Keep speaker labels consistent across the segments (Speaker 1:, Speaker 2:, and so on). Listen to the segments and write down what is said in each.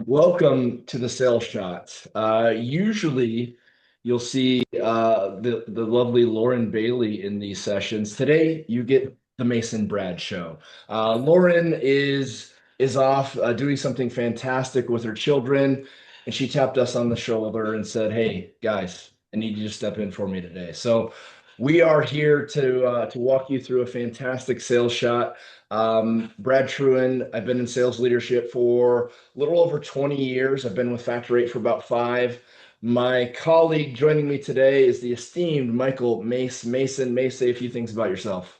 Speaker 1: Welcome to the Sales Shot. Usually, you'll see the lovely Lauren Bailey in these sessions. Today, you get the Mason Brad show. Lauren is off doing something fantastic with her children, and she tapped us on the shoulder and said, "Hey guys, I need you to step in for me today." So we are here to walk you through a fantastic sales shot. Brad Truen, I've been in sales leadership for a little over 20 years. I've been with Factor 8 for about 5. My colleague joining me today is the esteemed Michael Mace. Mason, may say a few things about yourself.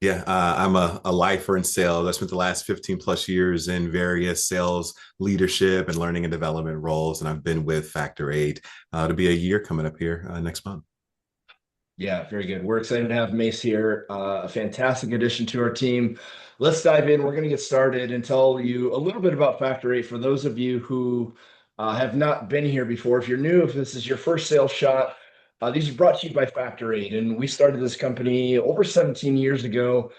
Speaker 2: Yeah, I'm a lifer in sales. I spent the last 15 plus years in various sales leadership and learning and development roles, and I've been with Factor 8 to be a year coming up here next month.
Speaker 1: Yeah, very good. We're excited to have Mace here. A fantastic addition to our team. Let's dive in. We're going to get started and tell you a little bit about Factor 8 for those of you who have not been here before. If you're new, if this is your first sales shot, these are brought to you by Factor 8. And we started this company over 17 years ago.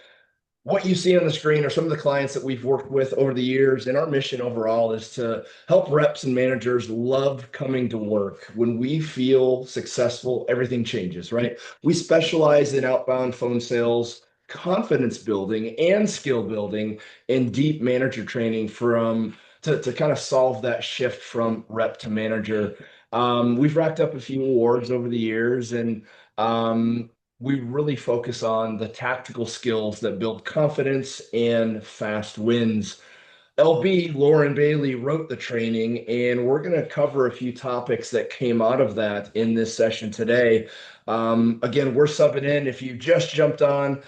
Speaker 1: What you see on the screen are some of the clients that we've worked with over the years. And our mission overall is to help reps and managers love coming to work. When we feel successful, everything changes, right? We specialize in outbound phone sales, confidence building, and skill building, and deep manager training to kind of solve that shift from rep to manager. We've racked up a few awards over the years, and we really focus on the tactical skills that build confidence and fast wins. LB, Lauren Bailey, wrote the training, and we're going to cover a few topics that came out of that in this session today. Again, we're subbing in. If you just jumped on,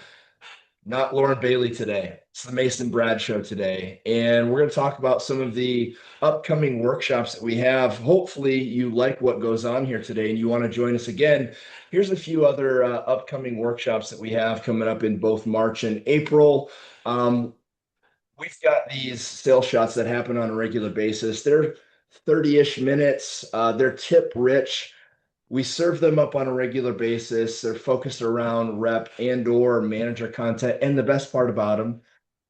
Speaker 1: not Lauren Bailey today. It's the Mason Brad show today. And we're going to talk about some of the upcoming workshops that we have. Hopefully, you like what goes on here today and you want to join us again. Here's a few other upcoming workshops that we have coming up in both March and April. We've got these sales shots that happen on a regular basis. They're 30-ish minutes. They're tip rich. We serve them up on a regular basis. They're focused around rep and or manager content. And the best part about them,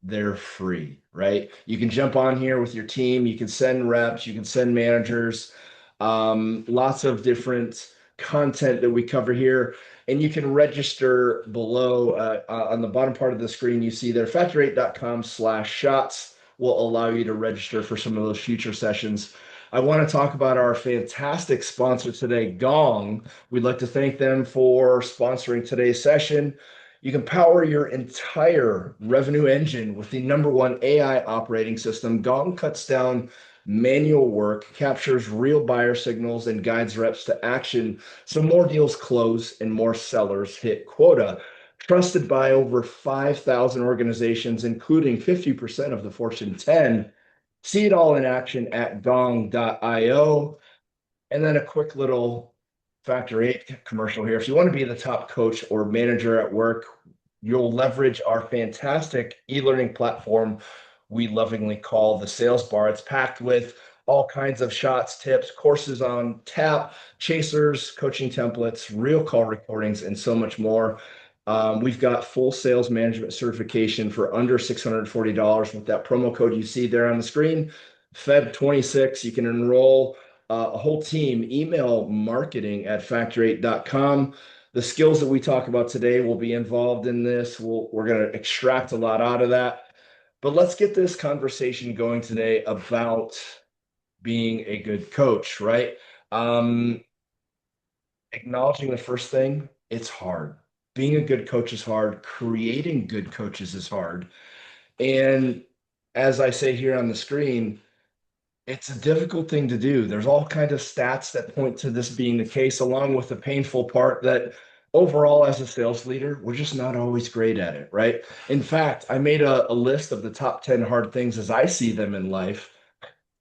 Speaker 1: they're free, right? You can jump on here with your team. You can send reps. You can send managers. Lots of different content that we cover here. And you can register below on the bottom part of the screen. You see there, factor8.com/shots will allow you to register for some of those future sessions. I want to talk about our fantastic sponsor today, Gong. We'd like to thank them for sponsoring today's session. You can power your entire revenue engine with the #1 AI operating system. Gong cuts down manual work, captures real buyer signals, and guides reps to action so more deals close and more sellers hit quota. Trusted by over 5,000 organizations, including 50% of the Fortune 10. See it all in action at gong.io. And then a quick little Factor 8 commercial here. If you want to be the top coach or manager at work, you'll leverage our fantastic e-learning platform we lovingly call the Sales Bar. It's packed with all kinds of shots, tips, courses on tap, chasers, coaching templates, real call recordings, and so much more. We've got full sales management certification for under $640 with that promo code you see there on the screen. Feb 26, you can enroll a whole team. Email marketing at factor8.com. The skills that we talk about today will be involved in this. We're going to extract a lot out of that. But let's get this conversation going today about being a good coach, right? Acknowledging the first thing, it's hard. Being a good coach is hard. Creating good coaches is hard. And as I say here on the screen, it's a difficult thing to do. There's all kinds of stats that point to this being the case, along with the painful part that overall, as a sales leader, we're just not always great at it, right? In fact, I made a list of the top 10 hard things as I see them in life.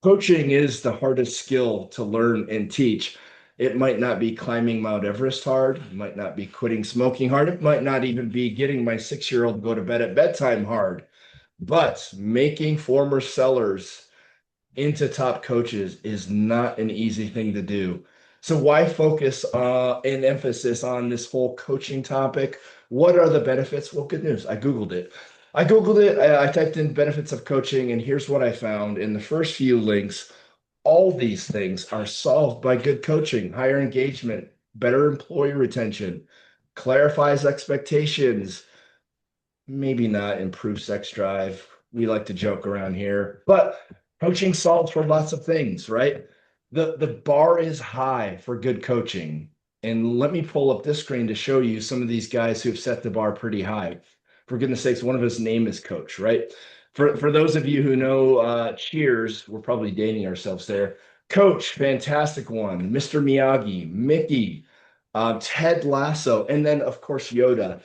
Speaker 1: Coaching is the hardest skill to learn and teach. It might not be climbing Mount Everest hard. It might not be quitting smoking hard. It might not even be getting my 6-year-old to go to bed at bedtime hard. But making former sellers into top coaches is not an easy thing to do. So why focus and emphasis on this whole coaching topic? What are the benefits? Well, good news. I Googled it. I typed in benefits of coaching, and here's what I found in the first few links. All these things are solved by good coaching, higher engagement, better employee retention, clarifies expectations, maybe not improve sex drive. We like to joke around here, but coaching solves for lots of things, right? The bar is high for good coaching. And let me pull up this screen to show you some of these guys who've set the bar pretty high. For goodness sakes, one of his name is Coach, right? For those of you who know Cheers, we're probably dating ourselves there. Coach, fantastic one. Mr. Miyagi, Mickey, Ted Lasso, and then of course Yoda.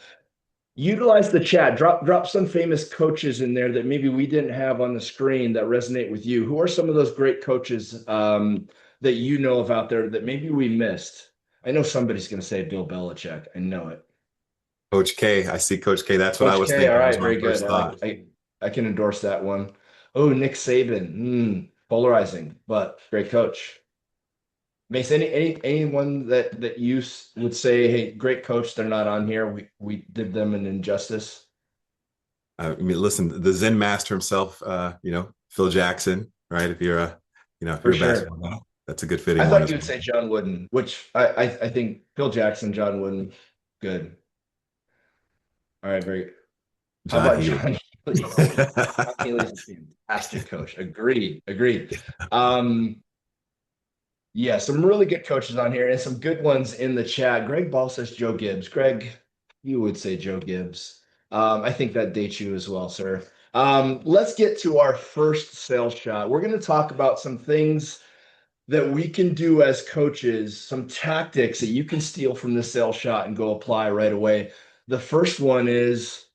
Speaker 1: Utilize the chat. Drop some famous coaches in there that maybe we didn't have on the screen that resonate with you. Who are some of those great coaches that you know of out there that maybe we missed? I know somebody's going to say Bill Belichick. I know it.
Speaker 2: Coach K. I see Coach K. That's what I
Speaker 1: Coach
Speaker 2: was
Speaker 1: K. All
Speaker 2: thinking. That was
Speaker 1: right,
Speaker 2: my
Speaker 1: very good.
Speaker 2: first thought.
Speaker 1: I can endorse that one. Oh, Nick Saban. Polarizing, but great coach. Mace, anyone that you would say, hey, great coach, they're not on here. We did them an injustice.
Speaker 2: I mean, listen, the Zen master himself, Phil Jackson, right? If
Speaker 1: For
Speaker 2: you're a
Speaker 1: sure.
Speaker 2: basketball guy, that's a good
Speaker 1: I
Speaker 2: fitting one
Speaker 1: thought
Speaker 2: as
Speaker 1: you would
Speaker 2: well.
Speaker 1: say John Wooden, which I think Phil Jackson, John Wooden, good. All right, very. How
Speaker 2: John
Speaker 1: about
Speaker 2: Healy.
Speaker 1: John Healy? Oh, John Healy's a fantastic coach. Agreed, agreed. Um, yeah, some really good coaches on here and some good ones in the chat. Greg Ball says Joe Gibbs. Greg, you would say Joe Gibbs. I think that dates you as well, sir. Let's get to our first sales shot. We're going to talk about some things that we can do as coaches, some tactics that you can steal from the sales shot and go apply right away. The first one is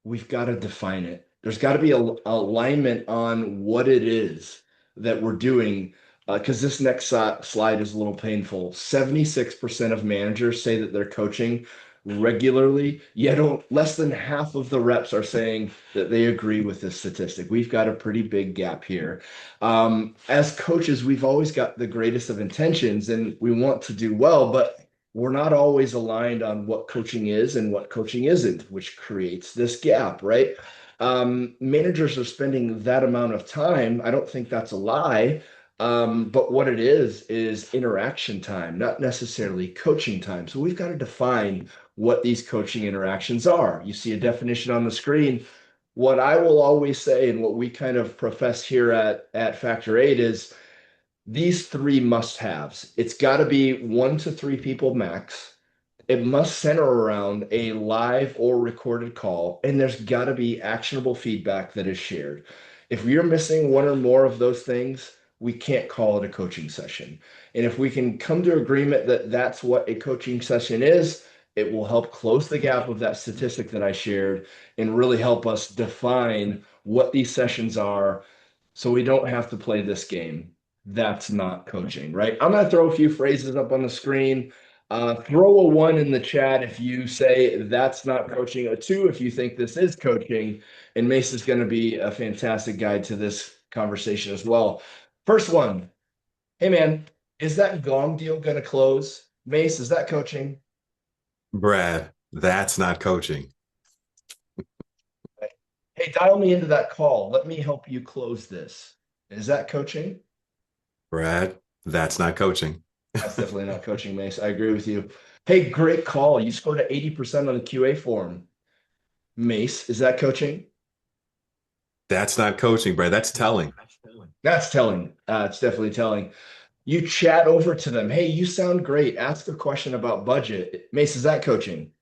Speaker 1: we've got to define it. There's got to be a alignment on what it is that we're doing. Because this next slide is a little painful. 76% of managers say that they're coaching regularly, yet less than half of the reps are saying that they agree with this statistic. We've got a pretty big gap here. As coaches, we've always got the greatest of intentions and we want to do well, but we're not always aligned on what coaching is and what coaching isn't, which creates this gap, right? Managers are spending that amount of time. I don't think that's a lie. But what it is interaction time, not necessarily coaching time. So we've got to define what these coaching interactions are. You see a definition on the screen. What I will always say and what we kind of profess here at Factor 8 is these three must-haves. It's got to be 1 to 3 people max. It must center around a live or recorded call, and there's got to be actionable feedback that is shared. If you're missing one or more of those things, we can't call it a coaching session. And if we can come to agreement that that's what a coaching session is, it will help close the gap of that statistic that I shared and really help us define what these sessions are so we don't have to play this game. That's not coaching, right? I'm going to throw a few phrases up on the screen. Throw a one in the chat if you say that's not coaching, a two if you think this is coaching. And Mace is going to be a fantastic guide to this conversation as well. First one. Hey, man, is that gong deal going to close? Mace, is that coaching?
Speaker 2: Brad, that's not coaching.
Speaker 1: Hey, dial me into that call. Let me help you close this. Is that coaching?
Speaker 2: Brad, that's not coaching.
Speaker 1: That's definitely not coaching, Mace. I agree with you. Hey, great call. You scored at 80% on the QA form. Mace, is that coaching?
Speaker 2: That's not coaching, Brad. That's telling.
Speaker 1: That's telling. It's definitely telling. You chat over to them. Hey, you sound great. Ask a question about budget. Mace, is that coaching?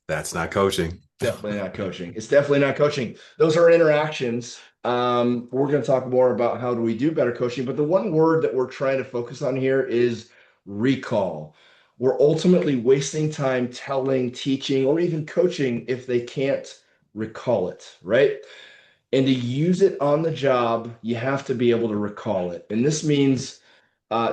Speaker 2: That's not coaching.
Speaker 1: Definitely not coaching. It's definitely not coaching. Those are interactions. We're going to talk more about how do we do better coaching, but the one word that we're trying to focus on here is recall. We're ultimately wasting time telling, teaching, or even coaching if they can't recall it, right? And to use it on the job, you have to be able to recall it. And this means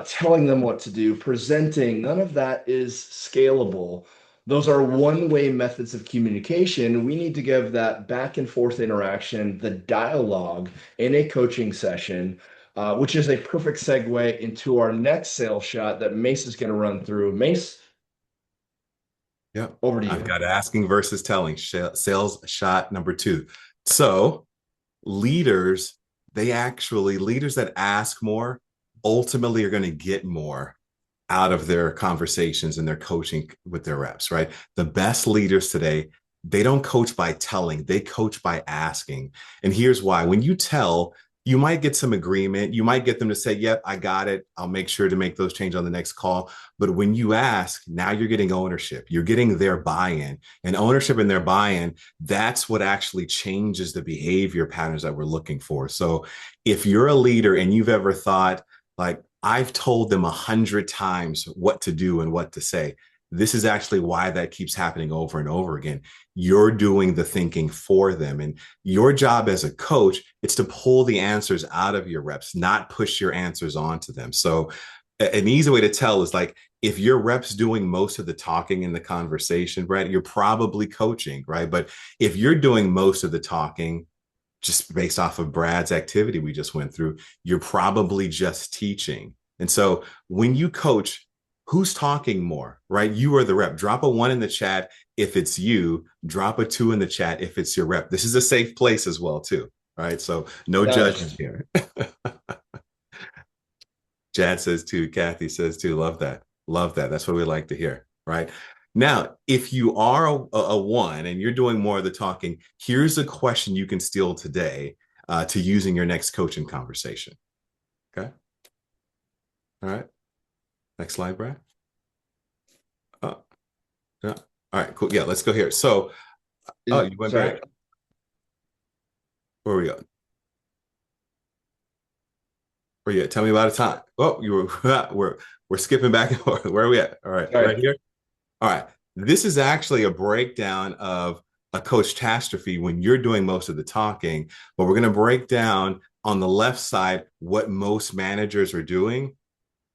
Speaker 1: telling them what to do, presenting, none of that is scalable. Those are one-way methods of communication. We need to give that back and forth interaction, the dialogue in a coaching session, which is a perfect segue into our next sales shot that Mace is going to run through. Mace,
Speaker 2: Yep.
Speaker 1: over to
Speaker 2: I've
Speaker 1: you.
Speaker 2: got asking versus telling. Sales shot number two. So leaders leaders that ask more ultimately are going to get more out of their conversations and their coaching with their reps, right? The best leaders today, they don't coach by telling, they coach by asking. And here's why. When you tell, you might get some agreement. You might get them to say, yep, I got it. I'll make sure to make those changes on the next call. But when you ask, now you're getting ownership. You're getting their buy-in. And ownership and their buy-in, that's what actually changes the behavior patterns that we're looking for. So if you're a leader and you've ever thought, like, I've told them 100 times what to do and what to say, this is actually why that keeps happening over and over again. You're doing the thinking for them. And your job as a coach, it's to pull the answers out of your reps, not push your answers onto them. So an easy way to tell is like, if your reps doing most of the talking in the conversation, Brett, you're probably coaching, right? But if you're doing most of the talking, just based off of Brad's activity we just went through, you're probably just teaching. And so when you coach, who's talking more, right? You are the rep. Drop a 1 in the chat if it's you. Drop a 2 in the chat if it's your rep. This is a safe place as well, too, right? So no judgment
Speaker 1: Nice.
Speaker 2: here. Jad says too. Kathy says too. Love that. Love that. That's what we like to hear, right? Now, if you are a 1 and you're doing more of the talking, here's a question you can steal today to use in your next coaching conversation. Okay. All right. Next slide, Brad. Yeah. All right, cool. Yeah, let's go here. So, oh, you went
Speaker 1: Sorry.
Speaker 2: back? Where are we going? Where you at? Tell me about a time. Oh, you were we're skipping back and forth. Where are we at? All right, right
Speaker 1: Sorry.
Speaker 2: here. All right. This is actually a breakdown of a coach catastrophe when you're doing most of the talking, but we're going to break down on the left side what most managers are doing.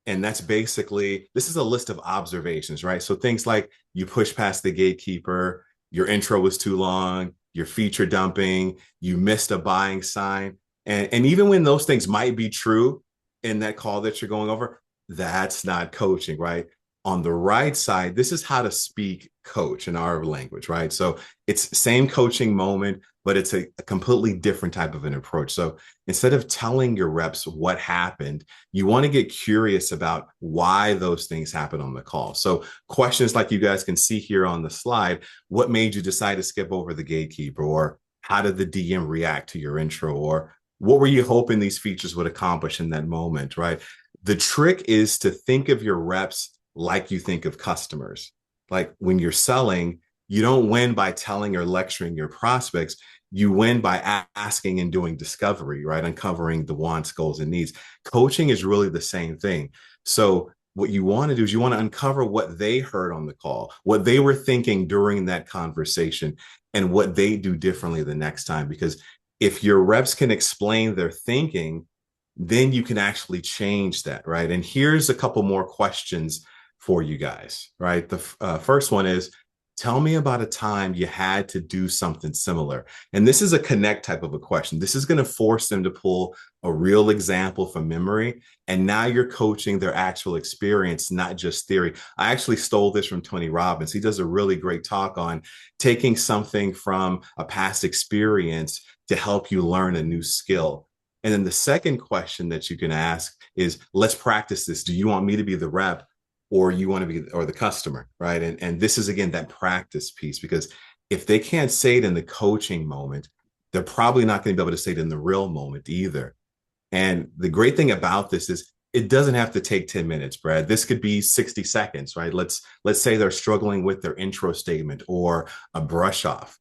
Speaker 2: And that's basically, this is a list of observations, right? So things like you push past the gatekeeper, your intro was too long, you're feature dumping, you missed a buying sign. And even when those things might be true in that call that you're going over, that's not coaching, right? On the right side, this is how to speak coach in our language, right? So it's same coaching moment, but it's a completely different type of an approach. So instead of telling your reps what happened, you want to get curious about why those things happen on the call. So questions like you guys can see here on the slide, what made you decide to skip over the gatekeeper? Or how did the DM react to your intro? Or what were you hoping these features would accomplish in that moment, right? The trick is to think of your reps like you think of customers. Like when you're selling, you don't win by telling or lecturing your prospects. You win by asking and doing discovery, right? Uncovering the wants, goals, and needs. Coaching is really the same thing. So what you want to do is you want to uncover what they heard on the call, what they were thinking during that conversation, and what they do differently the next time. Because if your reps can explain their thinking, then you can actually change that, right? And here's a couple more questions for you guys, right? The first one is, tell me about a time you had to do something similar. And this is a connect type of a question. This is going to force them to pull a real example from memory. And now you're coaching their actual experience, not just theory. I actually stole this from Tony Robbins. He does a really great talk on taking something from a past experience to help you learn a new skill. And then the second question that you can ask is, let's practice this. Do you want me to be the rep, or you want to be, or the customer, right? And this is again that practice piece, because if they can't say it in the coaching moment, they're probably not going to be able to say it in the real moment either. And the great thing about this is it doesn't have to take 10 minutes, Brad. This could be 60 seconds, right? Let's say they're struggling with their intro statement or a brush off.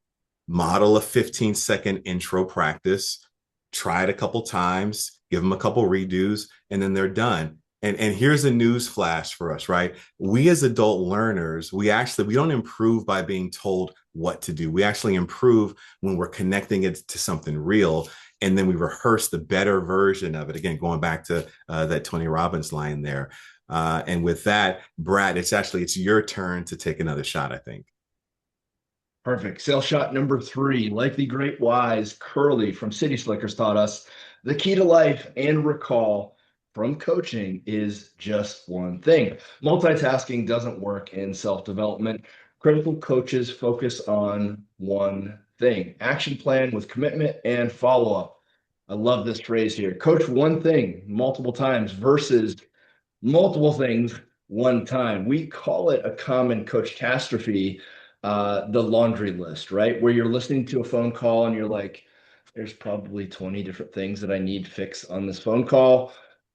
Speaker 2: Model a 15-second intro practice, try it a couple times, give them a couple redos, and then they're done. And here's a news flash for us, right? We as adult learners, we don't improve by being told what to do. We actually improve when we're connecting it to something real, and then we rehearse the better version of it. Again, going back to that Tony Robbins line there. And with that, Brad, it's your turn to take another shot, I think.
Speaker 1: Perfect. Sales shot number 3. Like the great wise Curly from City Slickers taught us, the key to life and recall from coaching is just one thing. Multitasking doesn't work in self-development. Critical coaches focus on one thing: action plan with commitment and follow-up. I love this phrase here. Coach one thing multiple times versus multiple things one time. We call it a common coach catastrophe, the laundry list, right? Where you're listening to a phone call and you're like, there's probably 20 different things that I need to fix on this phone call.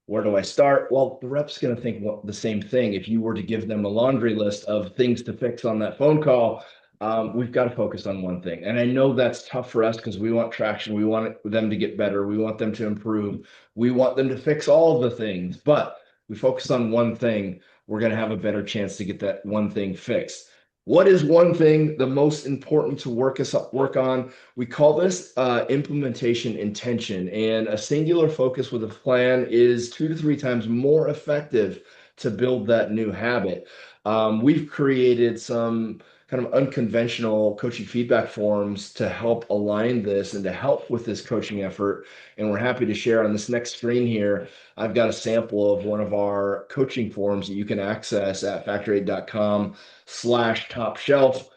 Speaker 1: Where do I start? Well, the rep's going to think the same thing. If you were to give them a laundry list of things to fix on that phone call, we've got to focus on one thing. And I know that's tough for us because we want traction. We want them to get better. We want them to improve. We want them to fix all the things. But we focus on one thing, we're going to have a better chance to get that one thing fixed. What is one thing the most important to work on? We call this implementation intention, and a singular focus with a plan is 2 to 3 times more effective to build that new habit. We've created some kind of unconventional coaching feedback forms to help align this and to help with this coaching effort. And we're happy to share on this next screen here. I've got a sample of one of our coaching forms that you can access at factor8.com/top shelf.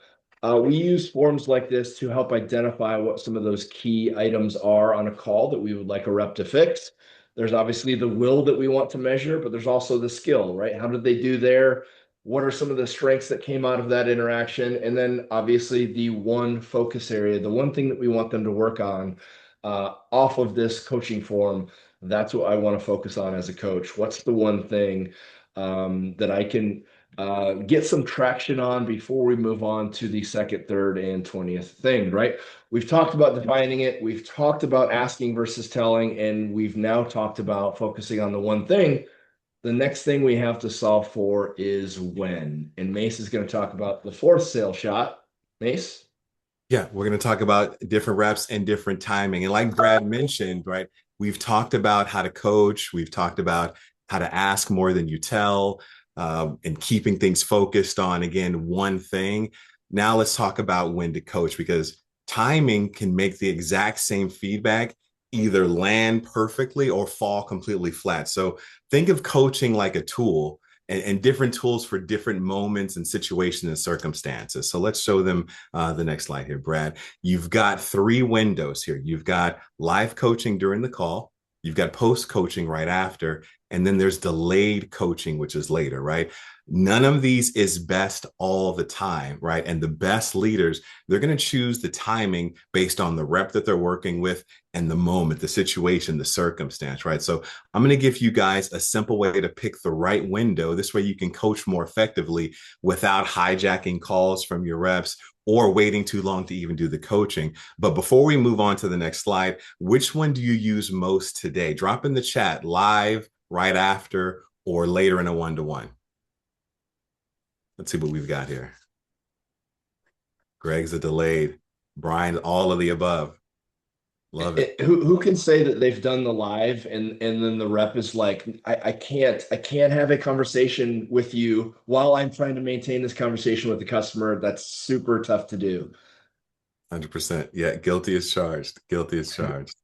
Speaker 1: We use forms like this to help identify what some of those key items are on a call that we would like a rep to fix. There's obviously the will that we want to measure, but there's also the skill, right? How did they do there? What are some of the strengths that came out of that interaction? And then obviously the one focus area, the one thing that we want them to work on off of this coaching form. That's what I want to focus on as a coach. What's the one thing that I can get some traction on before we move on to the second, third, and 20th thing, right? We've talked about defining it. We've talked about asking versus telling, and we've now talked about focusing on the one thing. The next thing we have to solve for is when. And Mace is going to talk about the fourth sale shot. Mace?
Speaker 2: Yeah, we're going to talk about different reps and different timing. And like Brad mentioned, right, we've talked about how to coach, we've talked about how to ask more than you tell, and keeping things focused on, again, one thing. Now let's talk about when to coach, because timing can make the exact same feedback either land perfectly or fall completely flat. So think of coaching like a tool, and different tools for different moments and situations and circumstances. So let's show them the next slide here, Brad. You've got 3 windows here. You've got live coaching during the call. You've got post coaching right after. And then there's delayed coaching, which is later, right? None of these is best all the time, right? And the best leaders, they're going to choose the timing based on the rep that they're working with and the moment, the situation, the circumstance, right? So I'm going to give you guys a simple way to pick the right window. This way you can coach more effectively without hijacking calls from your reps or waiting too long to even do the coaching. But before we move on to the next slide, which one do you use most today? Drop in the chat, live, right after, or later in a one-to-one. Let's see what we've got here. Greg's a delayed. Brian, all of the above. Love it.
Speaker 1: Who can say that they've done the live and then the rep is like, I can't have a conversation with you while I'm trying to maintain this conversation with the customer. That's super tough to do.
Speaker 2: 100%. Yeah, guilty as charged. Guilty as charged.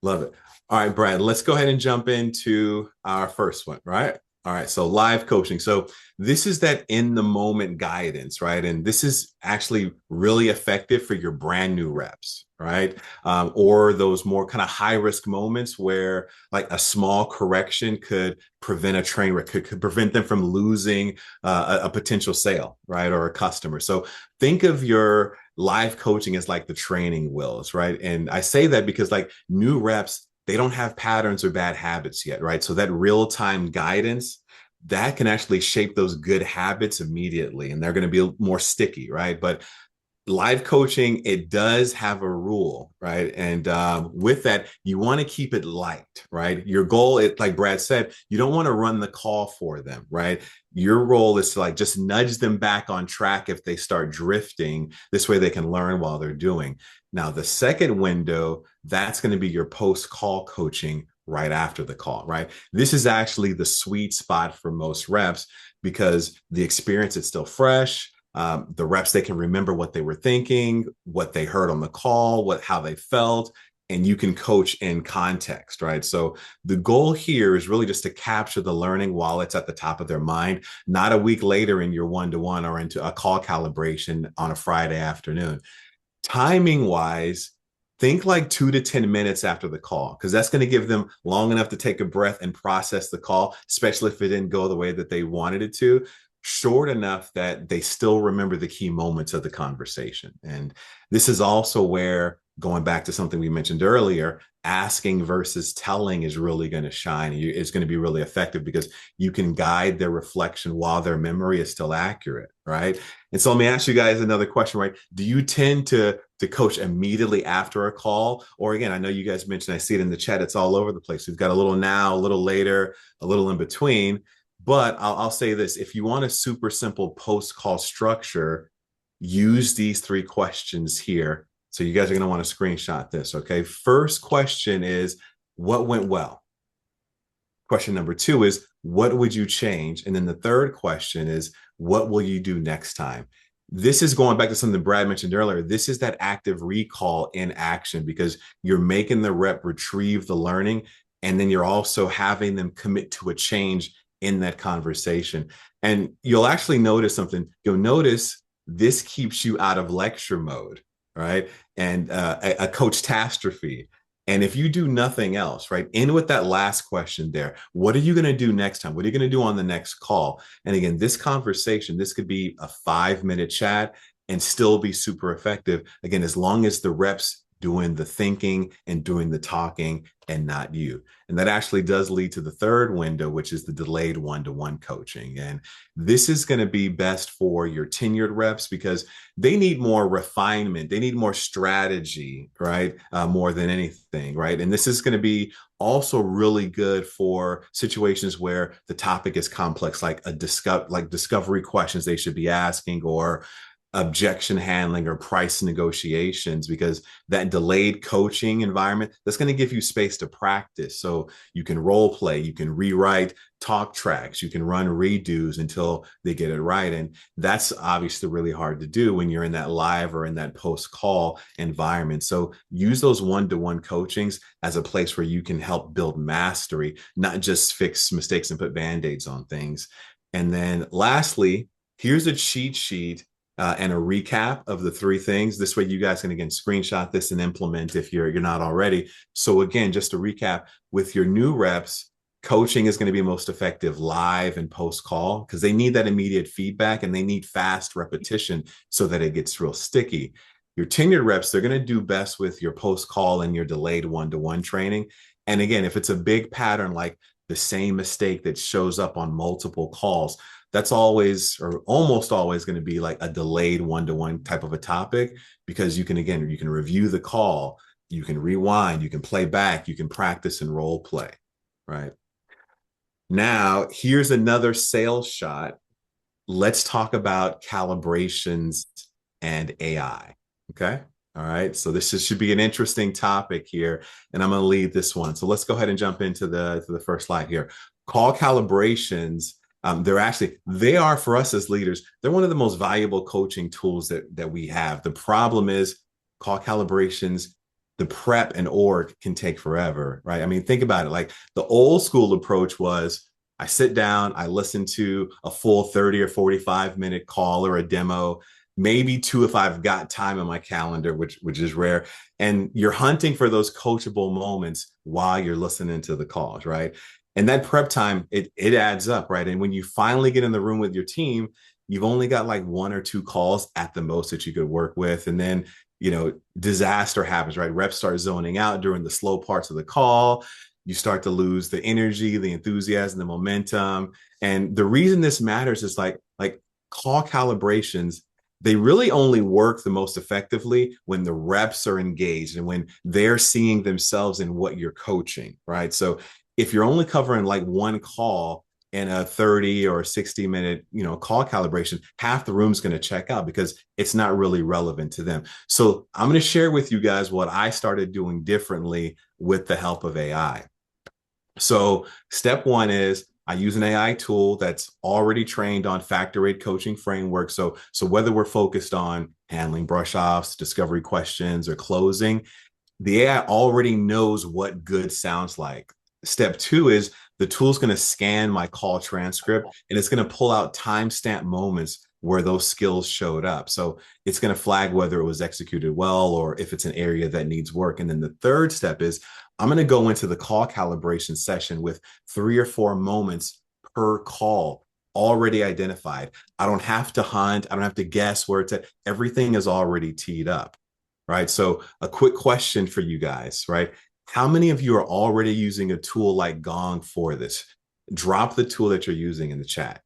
Speaker 2: Love it. All right, Brad, let's go ahead and jump into our first one, right? All right, so live coaching. So this is that in the moment guidance, right? And this is actually really effective for your brand new reps, right? Or those more kind of high risk moments where like a small correction could prevent a train wreck, could prevent them from losing a potential sale, right? Or a customer. So think of your live coaching as like the training wheels, right? And I say that because like new reps, they don't have patterns or bad habits yet, right? So that real-time guidance, that can actually shape those good habits immediately, and they're going to be more sticky, right? But live coaching, it does have a rule, right? And with that, you want to keep it light, right? Your goal, like Brad said, you don't want to run the call for them, right? Your role is to like just nudge them back on track if they start drifting. This way they can learn while they're doing. Now, the second window, that's going to be your post-call coaching right after the call, right? This is actually the sweet spot for most reps because the experience is still fresh. The reps, they can remember what they were thinking, what they heard on the call, how they felt, and you can coach in context, right? So the goal here is really just to capture the learning while it's at the top of their mind, not a week later in your one-to-one or into a call calibration on a Friday afternoon. Timing wise, think like 2 to 10 minutes after the call, because that's going to give them long enough to take a breath and process the call, especially if it didn't go the way that they wanted it to. Short enough that they still remember the key moments of the conversation. And this is also where, going back to something we mentioned earlier, asking versus telling is really going to shine. It's going to be really effective because you can guide their reflection while their memory is still accurate, right? And so let me ask you guys another question, right? Do you tend to coach immediately after a call? Or again, I know you guys mentioned, I see it in the chat, it's all over the place. We've got a little now, a little later, a little in between. But I'll say this, if you want a super simple post-call structure, use these 3 questions here. So you guys are going to want to screenshot this, okay? First question is, what went well? Question number 2 is, what would you change? And then the third question is, what will you do next time? This is going back to something Brad mentioned earlier. This is that active recall in action because you're making the rep retrieve the learning, and then you're also having them commit to a change in that conversation. And you'll actually notice something. You'll notice this keeps you out of lecture mode, right? And a coach catastrophe. And if you do nothing else, right, in with that last question there, what are you going to do next time? What are you going to do on the next call? And again, this conversation, this could be a 5-minute chat and still be super effective. Again, as long as the reps doing the thinking and doing the talking and not you. And that actually does lead to the third window, which is the delayed one-to-one coaching. And this is going to be best for your tenured reps because they need more refinement. They need more strategy, right? More than anything, right? And this is going to be also really good for situations where the topic is complex, like discovery questions they should be asking, or objection handling or price negotiations, because that delayed coaching environment, that's going to give you space to practice. So you can role play, you can rewrite talk tracks, you can run redos until they get it right. And that's obviously really hard to do when you're in that live or in that post call environment. So use those one-to-one coachings as a place where you can help build mastery, not just fix mistakes and put band-aids on things. And then lastly, here's a cheat sheet and a recap of the 3 things. This way you guys can, again, screenshot this and implement if you're not already. So again, just to recap, with your new reps, coaching is going to be most effective live and post call because they need that immediate feedback and they need fast repetition so that it gets real sticky. Your tenured reps, they're going to do best with your post call and your delayed one-to-one training. And again, if it's a big pattern, like the same mistake that shows up on multiple calls, that's always or almost always going to be like a delayed one-to-one type of a topic, because you can, again, you can review the call, you can rewind, you can play back, you can practice and role play, right? Now, here's another sales shot. Let's talk about calibrations and AI. Okay. All right. So should be an interesting topic here. And I'm going to lead this one. So let's go ahead and jump into the first slide here. Call calibrations. They are, for us as leaders, they're one of the most valuable coaching tools that we have. The problem is call calibrations, the prep and org can take forever, right? I mean, think about it. Like the old school approach was, I sit down, I listen to a full 30 or 45-minute call or a demo, maybe 2 if I've got time in my calendar, which is rare. And you're hunting for those coachable moments while you're listening to the calls, right? And that prep time, it adds up, right? And when you finally get in the room with your team, you've only got like 1 or 2 calls at the most that you could work with. And then, disaster happens, right? Reps start zoning out during the slow parts of the call. You start to lose the energy, the enthusiasm, the momentum. And the reason this matters is like call calibrations, they really only work the most effectively when the reps are engaged and when they're seeing themselves in what you're coaching, right? So if you're only covering like 1 call in a 30 or 60-minute, call calibration, half the room's going to check out because it's not really relevant to them. So I'm going to share with you guys what I started doing differently with the help of AI. So step 1 is I use an AI tool that's already trained on factor-8 coaching framework. So whether we're focused on handling brush-offs, discovery questions, or closing, the AI already knows what good sounds like. Step 2 is the tool's going to scan my call transcript and it's going to pull out timestamp moments where those skills showed up. So it's going to flag whether it was executed well or if it's an area that needs work. And then the third step is I'm going to go into the call calibration session with 3 or 4 moments per call already identified. I don't have to hunt. I don't have to guess where it's at. Everything is already teed up, right? So a quick question for you guys, right? How many of you are already using a tool like Gong for this? Drop the tool that you're using in the chat.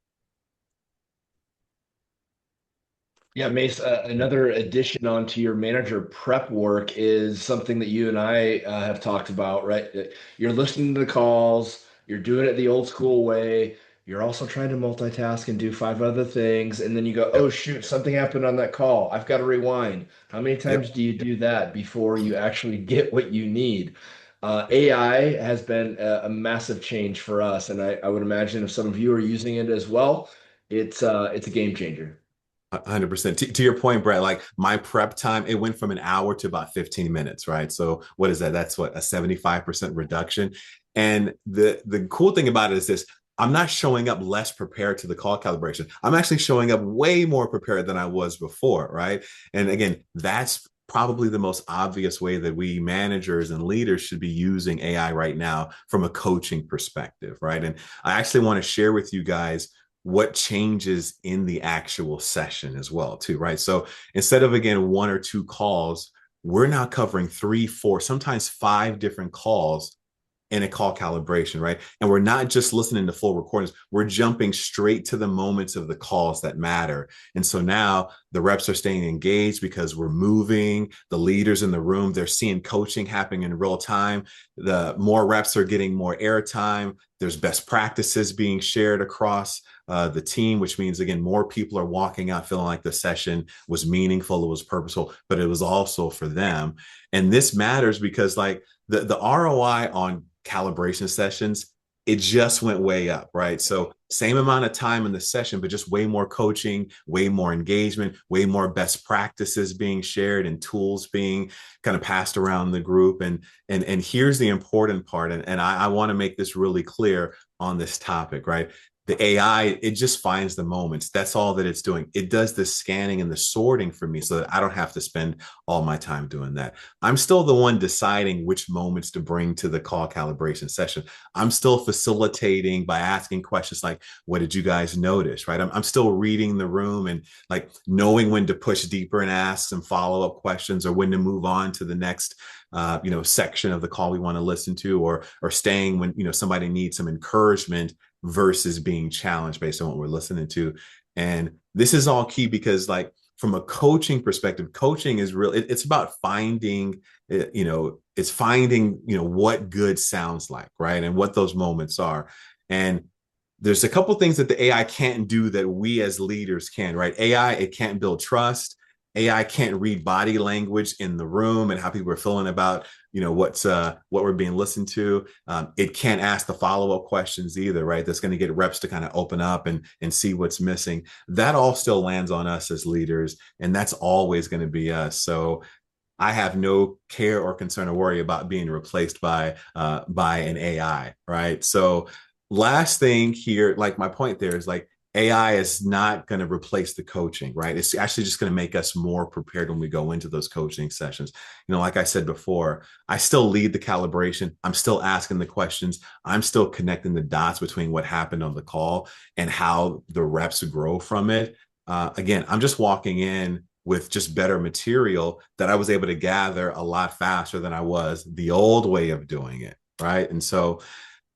Speaker 1: Yeah, Mace, another addition onto your manager prep work is something that you and I have talked about, right? You're listening to the calls, you're doing it the old school way. You're also trying to multitask and do 5 other things. And then you go, oh,
Speaker 2: Yep.
Speaker 1: shoot, something happened on that call. I've got to rewind. How many times
Speaker 2: Yep.
Speaker 1: do you do that before you actually get what you need? AI has been a massive change for us. And I would imagine if some of you are using it as well, it's a game changer.
Speaker 2: 100%. To your point, Brett, like my prep time, it went from an hour to about 15 minutes, right? So what is that? That's what, a 75% reduction. And the cool thing about it is this, I'm not showing up less prepared to the call calibration. I'm actually showing up way more prepared than I was before, right? And again, that's probably the most obvious way that we managers and leaders should be using AI right now from a coaching perspective, right? And I actually want to share with you guys what changes in the actual session as well too, right? So instead of, again, 1 or 2 calls, we're now covering 3, 4, sometimes 5 different calls in a call calibration, right? And we're not just listening to full recordings, we're jumping straight to the moments of the calls that matter. And so now the reps are staying engaged because we're moving, the leaders in the room, they're seeing coaching happening in real time. The more reps are getting more airtime. There's best practices being shared across the team, which means, again, more people are walking out feeling like the session was meaningful, it was purposeful, but it was also for them. And this matters because, like, the ROI on calibration sessions, it just went way up, right? So same amount of time in the session, but just way more coaching, way more engagement, way more best practices being shared and tools being kind of passed around the group. And here's the important part, and I want to make this really clear on this topic, right? The AI, it just finds the moments. That's all that it's doing. It does the scanning and the sorting for me so that I don't have to spend all my time doing that. I'm still the one deciding which moments to bring to the call calibration session. I'm still facilitating by asking questions like, what did you guys notice, right? I'm still reading the room and, like, knowing when to push deeper and ask some follow-up questions, or when to move on to the next section of the call we want to listen to, or staying when somebody needs some encouragement versus being challenged based on what we're listening to. And this is all key because, like, from a coaching perspective, coaching is real. It's about finding, it's finding, what good sounds like, right? And what those moments are. And there's a couple things that the AI can't do that we as leaders can, right? AI, it can't build trust. AI can't read body language in the room and how people are feeling about, what we're being listened to. It can't ask the follow-up questions either, right? That's going to get reps to kind of open up and see what's missing. That all still lands on us as leaders, and that's always going to be us. So I have no care or concern or worry about being replaced by an AI, right? So last thing here, like, my point there is, like, AI is not going to replace the coaching, right? It's actually just going to make us more prepared when we go into those coaching sessions. Like I said before, I still lead the calibration. I'm still asking the questions. I'm still connecting the dots between what happened on the call and how the reps grow from it. Again, I'm just walking in with just better material that I was able to gather a lot faster than I was the old way of doing it, right? And so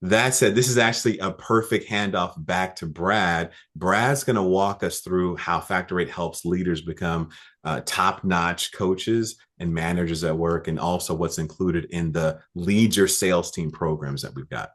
Speaker 2: that said, this is actually a perfect handoff back to Brad. Brad's going to walk us through how Factor 8 helps leaders become top-notch coaches and managers at work, and also what's included in the Lead Your Sales Team programs that we've got.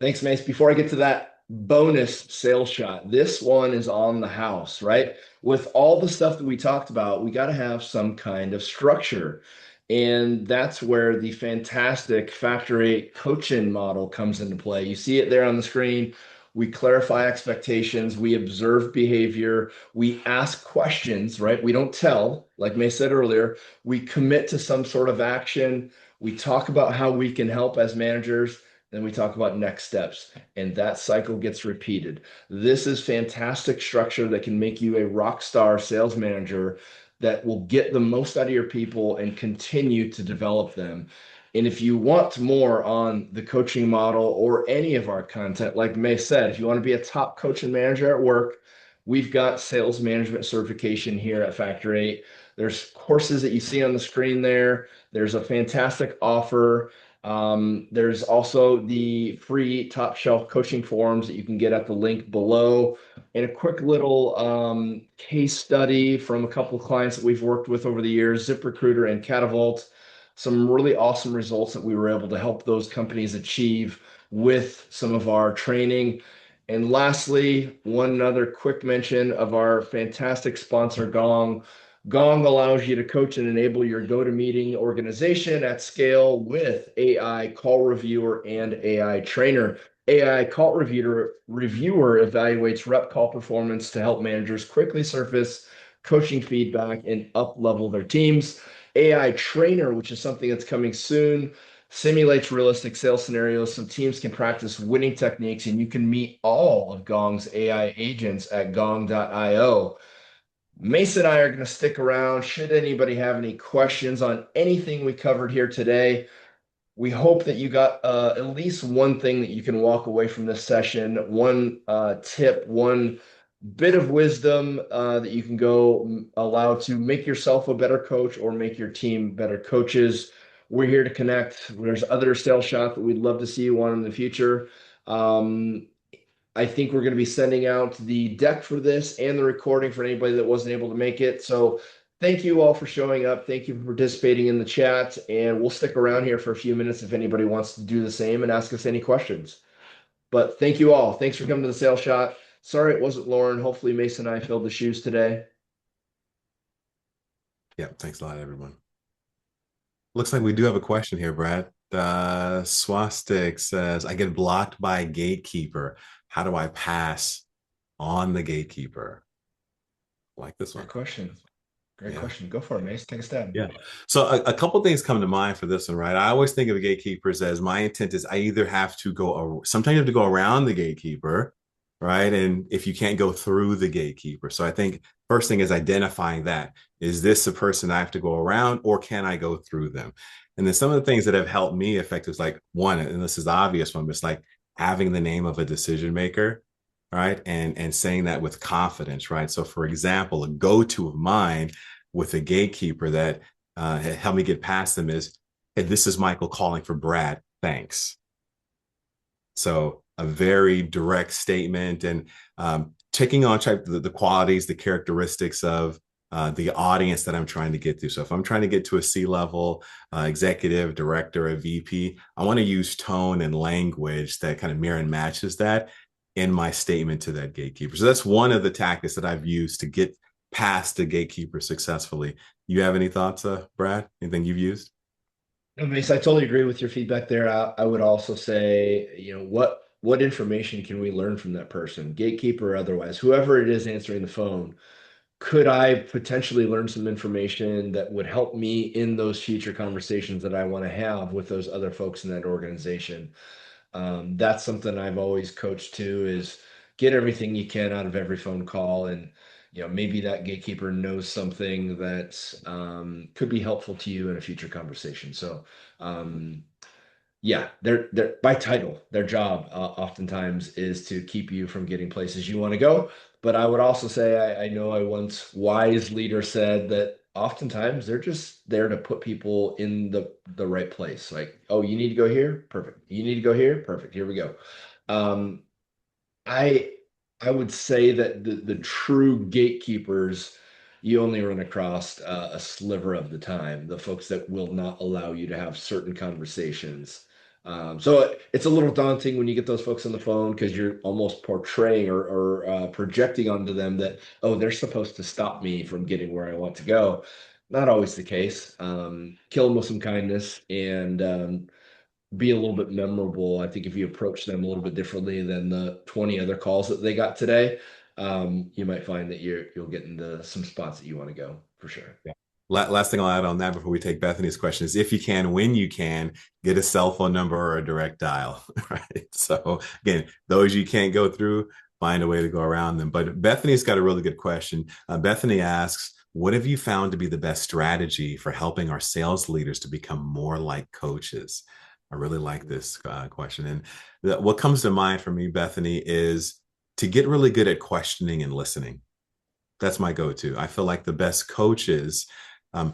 Speaker 1: Thanks, Mace. Before I get to that bonus sales shot, this one is on the house, right? With all the stuff that we talked about, we got to have some kind of structure. And that's where the fantastic Factor 8 coaching model comes into play. You see it there on the screen. We clarify expectations, we observe behavior, we ask questions, right? We don't tell, like May said earlier, we commit to some sort of action. We talk about how we can help as managers, then we talk about next steps, and that cycle gets repeated. This is fantastic structure that can make you a rock star sales manager that will get the most out of your people and continue to develop them. And if you want more on the coaching model or any of our content, like May said, if you want to be a top coach and manager at work, we've got sales management certification here at Factor 8. There's courses that you see on the screen there. There's a fantastic offer. There's also the free top shelf coaching forums that you can get at the link below, and a quick little case study from a couple of clients that we've worked with over the years, ZipRecruiter and Catapult. Some really awesome results that we were able to help those companies achieve with some of our training. And lastly, one other quick mention of our fantastic sponsor, Gong. Gong allows you to coach and enable your go-to-meeting organization at scale with AI call reviewer and AI trainer. AI call reviewer evaluates rep call performance to help managers quickly surface coaching feedback and up-level their teams. AI trainer, which is something that's coming soon, simulates realistic sales scenarios so teams can practice winning techniques, and you can meet all of Gong's AI agents at gong.io. Mason and I are going to stick around. Should anybody have any questions on anything we covered here today, we hope that you got at least one thing that you can walk away from this session, one tip, one bit of wisdom that you can go allow to make yourself a better coach or make your team better coaches. We're here to connect. There's other sales shots that we'd love to see you on in the future. Um, I think we're going to be sending out the deck for this and the recording for anybody that wasn't able to make it. So thank you all for showing up. Thank you for participating in the chat. And we'll stick around here for a few minutes if anybody wants to do the same and ask us any questions. But thank you all. Thanks for coming to the sales shot. Sorry it wasn't Lauren. Hopefully Mason and I filled the shoes today.
Speaker 2: Yeah, thanks a lot, everyone. Looks like we do have a question here, Brad. Swastik says, I get blocked by a gatekeeper. How do I pass on the gatekeeper? I like this
Speaker 1: Great
Speaker 2: one.
Speaker 1: question. Great
Speaker 2: Yeah.
Speaker 1: question. Go for it, Mace. Take a stab.
Speaker 2: Yeah. So a couple things come to mind for this one, right? I always think of gatekeepers as my intent is I either have to go, sometimes you have to go around the gatekeeper, right? And if you can't go through the gatekeeper. So I think first thing is identifying that. Is this a person I have to go around or can I go through them? And then some of the things that have helped me affect is like one, and this is the obvious one, but it's like having the name of a decision maker, right? And saying that with confidence, right? So for example, a go-to of mine with a gatekeeper that helped me get past them is, hey, this is Michael calling for Brad. Thanks. So a very direct statement and taking on the qualities, the characteristics of the audience that I'm trying to get to. So if I'm trying to get to a C-level executive, director, a VP, I want to use tone and language that kind of mirror and matches that in my statement to that gatekeeper. So that's one of the tactics that I've used to get past the gatekeeper successfully. You have any thoughts, Brad? Anything you've used?
Speaker 1: No, Mace, I totally agree with your feedback there. I would also say, what information can we learn from that person, gatekeeper or otherwise, whoever it is answering the phone? Could I potentially learn some information that would help me in those future conversations that I want to have with those other folks in that organization? That's something I've always coached to is get everything you can out of every phone call. And, maybe that gatekeeper knows something that could be helpful to you in a future conversation. So, yeah, they're by title, their job oftentimes is to keep you from getting places you want to go. But I would also say I know a once wise leader said that oftentimes they're just there to put people in the right place. Like, oh, you need to go here? Perfect. You need to go here? Perfect. Here we go. Um, I I would say that the true gatekeepers you only run across a sliver of the time, the folks that will not allow you to have certain conversations. So it's a little daunting when you get those folks on the phone because you're almost portraying or projecting onto them that, oh, they're supposed to stop me from getting where I want to go. Not always the case. Kill them with some kindness and be a little bit memorable. I think if you approach them a little bit differently than the 20 other calls that they got today, you might find that you'll get into some spots that you want to go for sure.
Speaker 2: Yeah. Last thing I'll add on that before we take Bethany's question is if you can, when you can, get a cell phone number or a direct dial, right? So again, those you can't go through, find a way to go around them. But Bethany's got a really good question. Bethany asks, what have you found to be the best strategy for helping our sales leaders to become more like coaches? I really like this question. And what comes to mind for me, Bethany, is to get really good at questioning and listening. That's my go-to. I feel like the best coaches,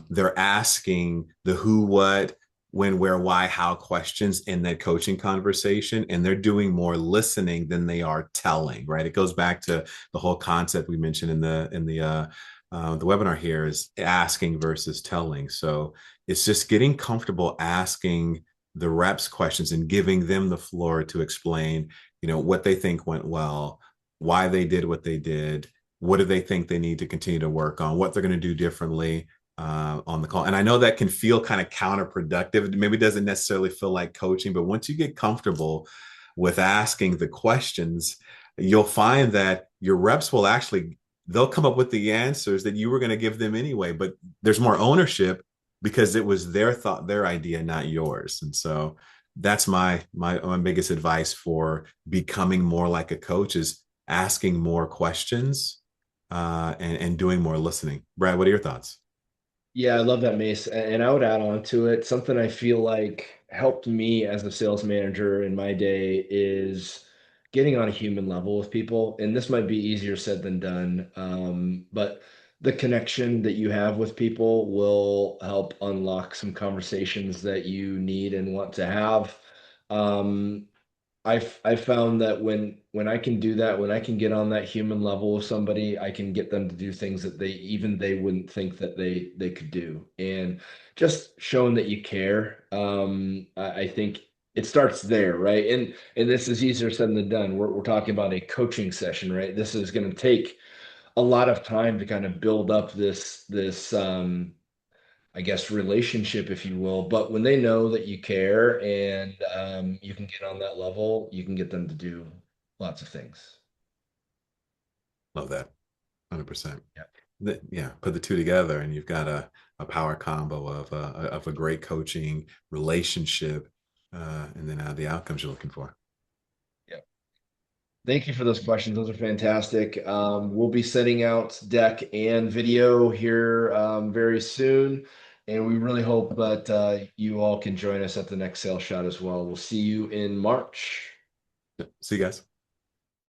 Speaker 2: they're asking the who, what, when, where, why, how questions in that coaching conversation, and they're doing more listening than they are telling. Right? It goes back to the whole concept we mentioned in the webinar here is asking versus telling. So it's just getting comfortable asking the reps questions and giving them the floor to explain, what they think went well, why they did what they did, what do they think they need to continue to work on, what they're going to do differently on the call. And I know that can feel kind of counterproductive. Maybe it doesn't necessarily feel like coaching, but once you get comfortable with asking the questions, you'll find that your reps will actually, they'll come up with the answers that you were going to give them anyway, but there's more ownership because it was their thought, their idea, not yours. And so that's my biggest advice for becoming more like a coach is asking more questions and doing more listening. Brad, what are your thoughts?
Speaker 1: Yeah, I love that, Mace. And I would add on to it something I feel like helped me as a sales manager in my day is getting on a human level with people. And this might be easier said than done. But the connection that you have with people will help unlock some conversations that you need and want to have. Um, I've found that when I can do that, when I can get on that human level with somebody, I can get them to do things that they wouldn't think that they could do. And just showing that you care, I think it starts there, right? And this is easier said than done. We're talking about a coaching session, right? This is going to take a lot of time to kind of build up this I guess, relationship, if you will. But when they know that you care and you can get on that level, you can get them to do lots of things.
Speaker 2: Love that. 100%.
Speaker 1: Yeah.
Speaker 2: Yeah, put the two together and you've got a power combo of a great coaching relationship and then the outcomes you're looking for.
Speaker 1: Yeah. Thank you for those questions. Those are fantastic. We'll be sending out deck and video here very soon. And we really hope that you all can join us at the next sales shot as well. We'll see you in March.
Speaker 2: See you guys.